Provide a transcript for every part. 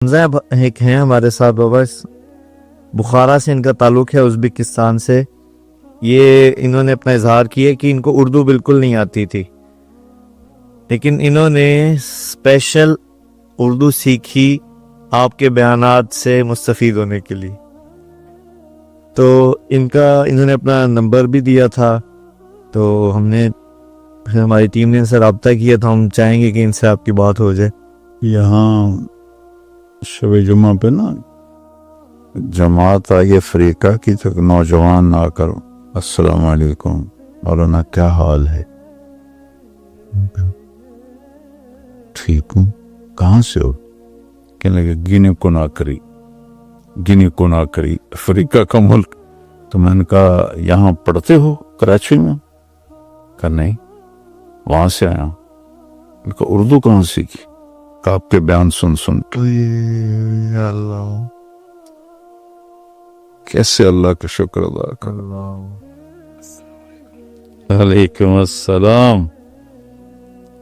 حمزہ ایک ہیں ہمارے ساتھ بابا، بخارا سے ان کا تعلق ہے، ازبکستان سے۔ یہ انہوں نے اپنا اظہار کیا کہ ان کو اردو بالکل نہیں آتی تھی، لیکن انہوں نے اسپیشل اردو سیکھی آپ کے بیانات سے مستفید ہونے کے لیے۔ تو انہوں نے اپنا نمبر بھی دیا تھا، تو ہماری ٹیم نے ان سے رابطہ کیا، تو ہم چاہیں گے کہ ان سے آپ کی بات ہو جائے۔ یہاں شب جمعہ پہ نا جماعت آئی افریقہ کی، تو نوجوان آ کر السلام علیکم مولانا کیا حال ہے، ٹھیک ہوں، کہاں سے ہو؟ کہنے لگے گینی کناکری افریقہ کا ملک۔ تو میں نے کہا یہاں پڑھتے ہو کراچی میں؟ کہا نہیں، وہاں سے آیا ہوں۔ میں نے کہا اردو کہاں سیکھی؟ کہ آپ کے بیان سن اللہ کیسے اللہ کا شکر ادا کر۔ وعلیکم السلام،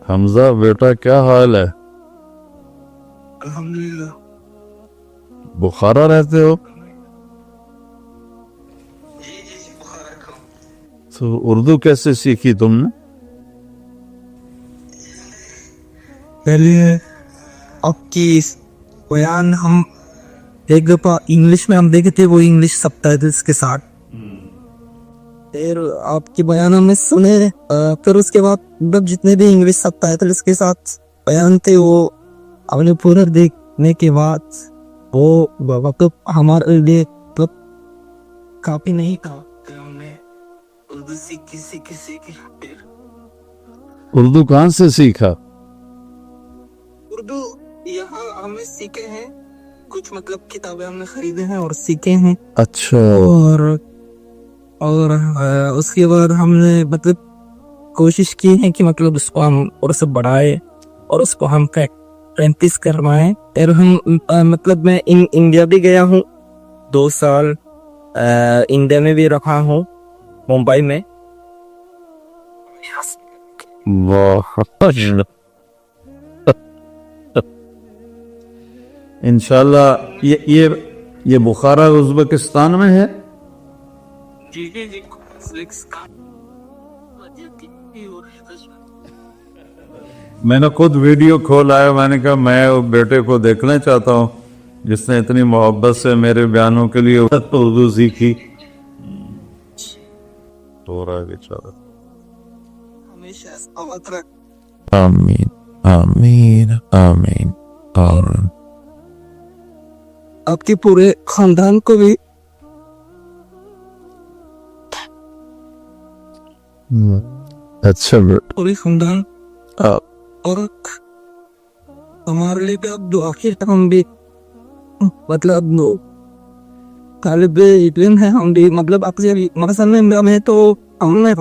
حمزہ بیٹا کیا حال ہے؟ الحمدللہ۔ بخارا رہتے ہو؟ تو اردو کیسے سیکھی تم نے؟ پہلے آپ کی بیان ہم ایک دفعہ انگلش میں ہم دیکھے تھے، وہ انگلش سب ٹائٹلز کے ساتھ، پھر آپ کے بیان ہم نے سنے، پھر اس کے بعد جتنے بھی انگلش سب ٹائٹلز کے ساتھ بیان تھے وہ ہم نے پورا دیکھنے کے بعد وہ وقت ہمارے لیے کافی نہیں تھا کہ ہم نے اردو سیکھی۔ اردو کہاں سے سیکھا؟ اردو یہاں ہم نے سیکھے ہیں، کچھ مطلب کتابیں ہم نے خریدے ہیں اور سیکھے ہیں۔ اچھا، اور اس کے بعد ہم نے مطلب کوشش کی ہے کہ مطلب اس کو ہم اور سے بڑھائے اور اس کو ہم پریکٹس کروائیں۔ اور ہم مطلب میں انڈیا بھی گیا ہوں 2 سال، انڈیا میں بھی رہا ہوں، ممبئی میں۔ انشاءاللہ یہ بخارا ازبکستان میں ہے؟ جی میں نے خود ویڈیو کھولا ہے، میں نے کہا میں بیٹے کو دیکھنا چاہتا ہوں جس نے اتنی محبت سے میرے بیانوں کے لیے اردو سیکھی۔ تو رہا ہے بیچارہ۔ ہمیشہ سلامت رکھ۔ آمین آمین آمین آمین۔ آپ کے پورے خاندان کو بھی اچھا بیٹا، پورے خاندان اور ہمارے لیے بھی آپ دعا کی، ہم بھی مطلب طالب علم ہے، ہم بھی مطلب آپ سے مثلا میں تو ہم نے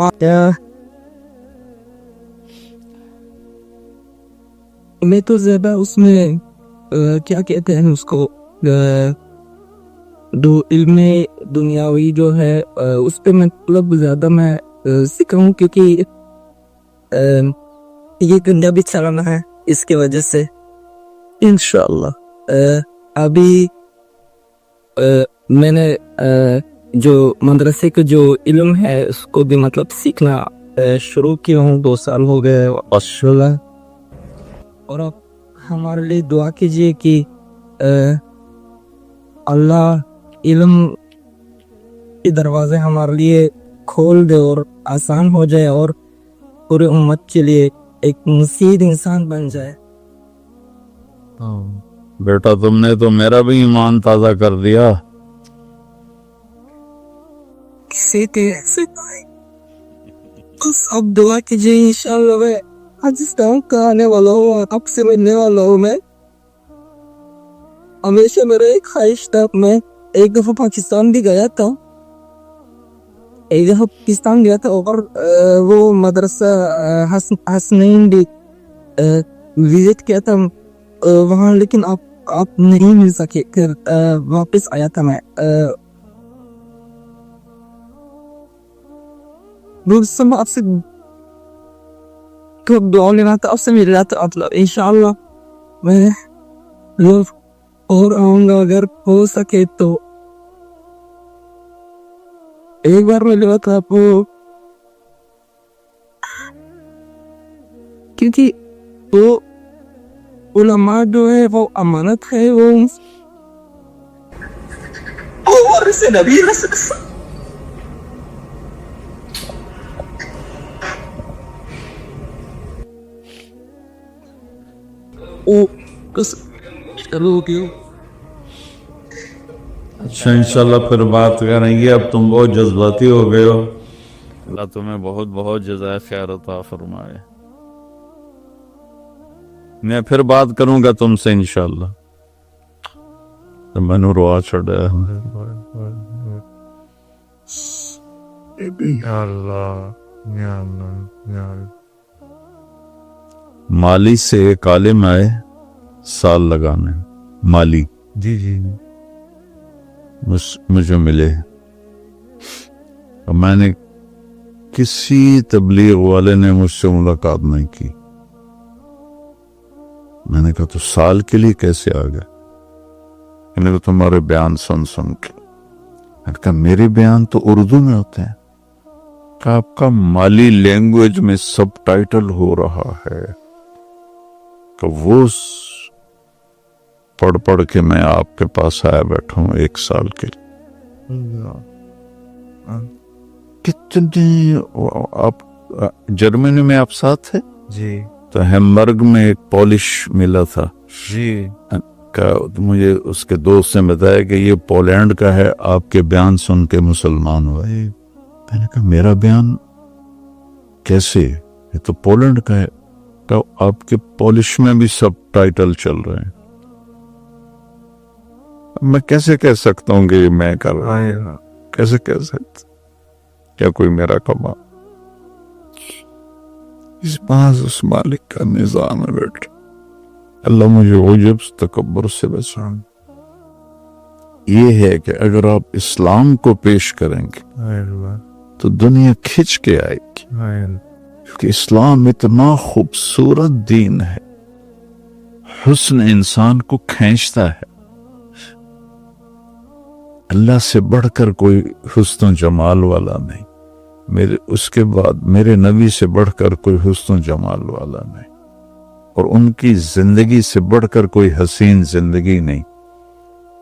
میں تو زیادہ اس میں کیا کہتے ہیں اس کو علم دنیاوی جو ہے اس پہ مطلب زیادہ میں سیکھوں، کیونکہ یہ دنیا بھی چلانا ہے، اس کی وجہ سے انشاءاللہ ابھی میں نے جو مدرسے کا جو علم ہے اس کو بھی مطلب سیکھنا شروع کیا ہوں، 2 سال ہو گئے ماشاءاللہ۔ اور اب ہمارے لیے دعا کیجیے کہ اللہ علم کے دروازے ہمارے لیے کھول دے اور آسان ہو جائے اور پورے امت کے لیے ایک مفید انسان بن جائے۔ بیٹا تم نے تو میرا بھی ایمان تازہ کر دیا۔ کسی کے ایسے بس اب دعا کیجیے، انشاءاللہ میں پاکستان کا آنے والا ہوں، آپ سے ملنے والا ہوں۔ میں ہمیشہ میرا ایک خواہش تھا، میں ایک دفعہ پاکستان بھی گیا تھا، اور وہ مدرسہ حسنین بھی وزٹ کیا تھا وہاں، لیکن آپ نہیں مل سکے، پھر واپس آیا تھا میں۔ آپ سے دعا لینا تھا، آپ سے مل رہا تھا، مطلب انشاءاللہ میں اور آؤں گا اگر ہو سکے تو. ایک بار میں لیا تھا آپ وہ، کیونکہ وہ علماء جو ہے وہ امانت ہے، وہ وارث نبی رسول. چلو کیوں اچھا انشاءاللہ پھر بات کریں گے. اب تم بہت جذباتی ہو گئے ہو. اللہ تمہیں بہت بہت جزائے خیر عطا فرمائے. میں پھر بات کروں گا تم سے انشاءاللہ. تو میں نے روا چھڑا مالی سے ایک عالم آئے سال لگانے. مالی جی جی مجھے ملے. اور میں نے کسی تبلیغ والے نے مجھ سے ملاقات نہیں کی. میں نے کہا تو سال کے لیے کیسے آ گئے؟ میں نے کہا تمہارے بیان سن سن کے. میں نے کہا میرے بیان تو اردو میں ہوتے ہیں. کہا آپ کا مالی لینگویج میں سب ٹائٹل ہو رہا ہے. کہ وہ پڑھ پڑھ کے میں آپ کے پاس آیا بیٹھا ہوں 1 سال کے لیے. کتنے آپ جرمنی میں آپ ساتھ تھے؟ جی تو ہیمبرگ میں ایک پولش ملا تھا. جی مجھے اس کے دوست نے بتایا کہ یہ پولینڈ کا ہے، آپ کے بیان سن کے مسلمان ہوا. میں نے کہا میرا بیان کیسے؟ یہ تو پولینڈ کا ہے. کہ آپ کے پولش میں بھی سب ٹائٹل چل رہے ہیں. میں کیسے کہہ سکتا ہوں کہ یہ میں کر رہا ہوں؟ کیسے کہہ سکتا؟ کیا کوئی میرا کما؟ اس باز اس مالک کا نظام ہے بیٹا. اللہ مجھے عجب تکبر سے بچا. یہ ہے کہ اگر آپ اسلام کو پیش کریں گے تو دنیا کھچ کے آئے گی. کہ اسلام اتنا خوبصورت دین ہے، حسن انسان کو کھینچتا ہے. اللہ سے بڑھ کر کوئی حسن و جمال والا نہیں. اس کے بعد میرے نبی سے بڑھ کر کوئی حسن و جمال والا نہیں. اور ان کی زندگی سے بڑھ کر کوئی حسین زندگی نہیں.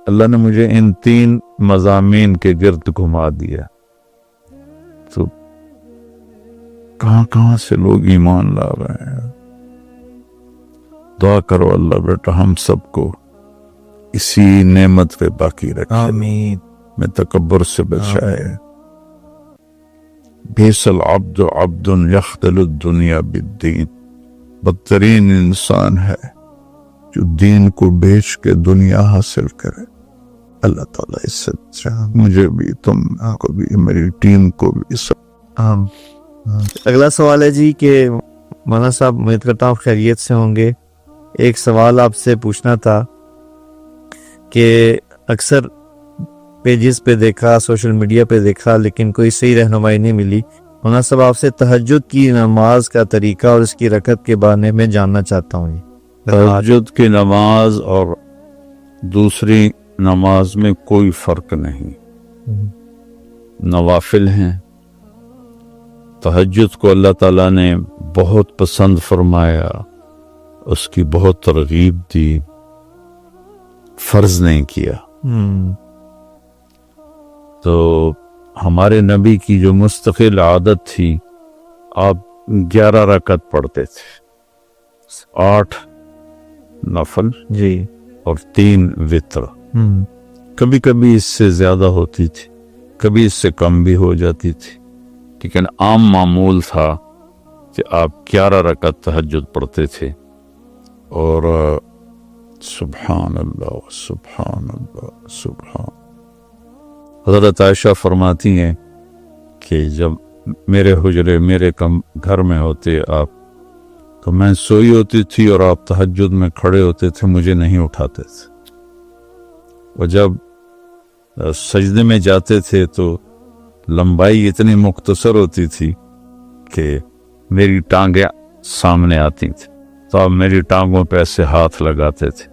اللہ نے مجھے ان 3 مضامین کے گرد گھما دیا. تو کہاں کہاں سے لوگ ایمان لا رہے ہیں. دعا کرو اللہ بیٹا ہم سب کو اسی نعمت پہ باقی رکھے. آمین. میں تکبر سے بچائے. بیس العبد عبد یخدل الدنیا بالدین. بدترین انسان ہے جو دین کو بیچ کے دنیا حاصل کرے. اللہ تعالیٰ اس سے مجھے بھی، تم کو بھی، میری ٹیم کو بھی سب. اگلا سوال ہے جی کہ مولانا صاحب امید کرتا ہوں خیریت سے ہوں گے. ایک سوال آپ سے پوچھنا تھا کہ اکثر پیجز پہ دیکھا، سوشل میڈیا پہ دیکھا، لیکن کوئی صحیح رہنمائی نہیں ملی. مولانا صاحب آپ سے تہجد کی نماز کا طریقہ اور اس کی رکعت کے بارے میں جاننا چاہتا ہوں. تہجد کی نماز اور دوسری نماز میں کوئی فرق نہیں، نوافل ہیں. تہجد کو اللہ تعالیٰ نے بہت پسند فرمایا، اس کی بہت ترغیب دی، فرض نہیں کیا. تو ہمارے نبی کی جو مستقل عادت تھی، آپ 11 رکعت پڑھتے تھے، 8 نفل جی اور 3 وتر. کبھی کبھی اس سے زیادہ ہوتی تھی، کبھی اس سے کم بھی ہو جاتی تھی، لیکن عام معمول تھا کہ آپ 11 رکعت تہجد پڑھتے تھے. اور سبحان اللہ سبحان اللہ سبحان. حضرت عائشہ فرماتی ہیں کہ جب میرے حجرے میرے گھر میں ہوتے آپ، تو میں سوئی ہوتی تھی اور آپ تہجد میں کھڑے ہوتے تھے، مجھے نہیں اٹھاتے تھے. اور جب سجدے میں جاتے تھے تو لمبائی اتنی مختصر ہوتی تھی کہ میری ٹانگیں سامنے آتی تھی، تو آپ میری ٹانگوں پہ ایسے ہاتھ لگاتے تھے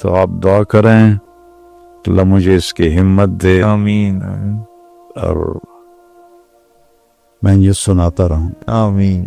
تو آپ دعا کریں کہ اللہ مجھے اس کی ہمت دے آمین اور میں یہ سناتا رہوں. آمین.